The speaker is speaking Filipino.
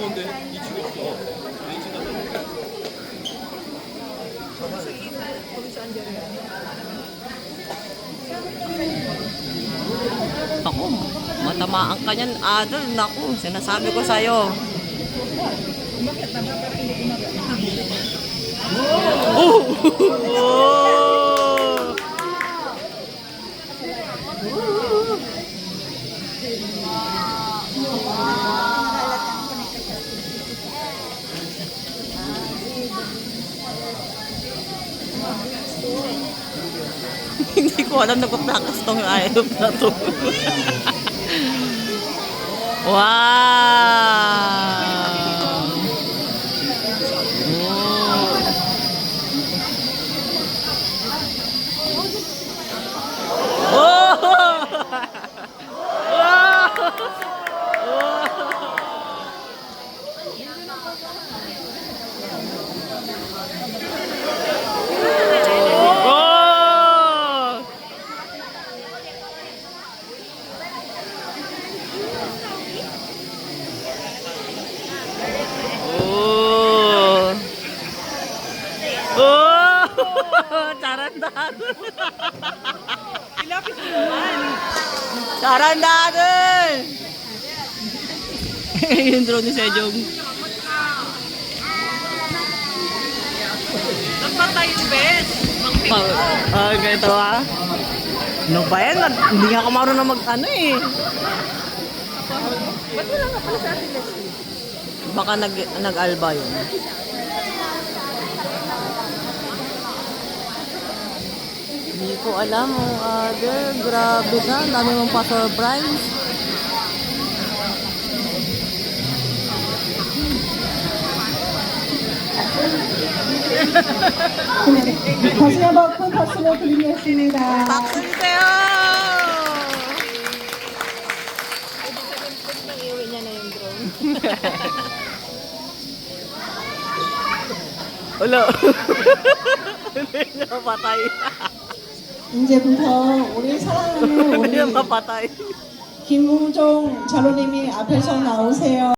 이건데 2층에 있어. 2층 가서. Ako, matamaan ka niyan, Adol. Naku, sinasabi ko sa'yo. Oh! Hindi ko alam na paprakas tong ayop na to. Wow! Oh! Oh! Oh! Oh! Charandado! Ilapit mo naman. Charandado! Yung drone ni Sejong. Nagpatay yung bes. Ganito ah. Ano ba yan? Hindi nga ako marunong mag-ano eh. Ba't wala nga pala sa atin Leslie? Baka nag-alba yun. Hindi ko alam ang other. Grabe ka. Dami mong pa-surprise. 다시 한번 큰 박수를 드리겠습니다. 박수 주세요! Iuwi niya na yung drone. Wala. Hindi niya mapatay. 이제부터 우리 사랑하는 Hindi niya 우리 mapatay. 김우종 자로님이 앞에서 나오세요.